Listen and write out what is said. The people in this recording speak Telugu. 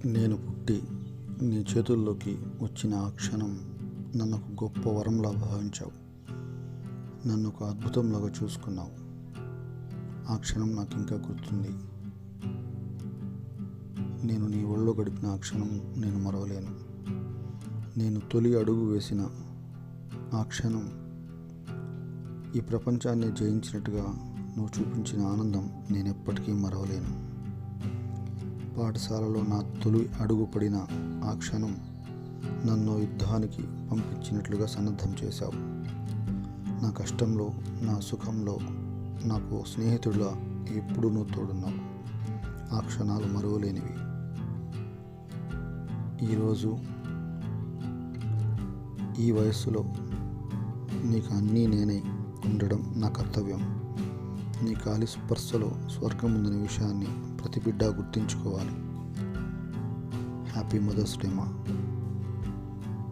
నేను పుట్టి నీ చేతుల్లోకి వచ్చిన ఆ క్షణం నన్ను ఒక గొప్ప వరంలా భావించావు. నన్ను ఒక అద్భుతంలాగా చూసుకున్నావు. ఆ క్షణం నాకు ఇంకా గుర్తుంది. నేను నీ ఒళ్ళో గడిపిన ఆ క్షణం నేను మరవలేను. నేను తొలి అడుగు వేసిన ఆ క్షణం ఈ ప్రపంచాన్ని జయించినట్టుగా నువ్వు చూపించిన ఆనందం నేను ఎప్పటికీ మరవలేను. పాఠశాలలో నా తొలి అడుగు పడిన ఆ క్షణం నన్ను యుద్ధానికి పంపించినట్లుగా సన్నద్ధం చేశావు. నా కష్టంలో, నా సుఖంలో నాకు స్నేహితుడిలా ఎప్పుడూ నువ్వు తోడున్నావు. ఆ క్షణాలు మరువలేనివి. ఈరోజు ఈ వయస్సులో నీకు అన్నీ నేనే ఉండడం నా కర్తవ్యం. నీ కాలి స్పర్శలో స్వర్గం ఉందనే విషయాన్ని ప్రతి బిడ్డ గుర్తుంచుకోవాలి. హ్యాపీ మదర్స్ డే మా.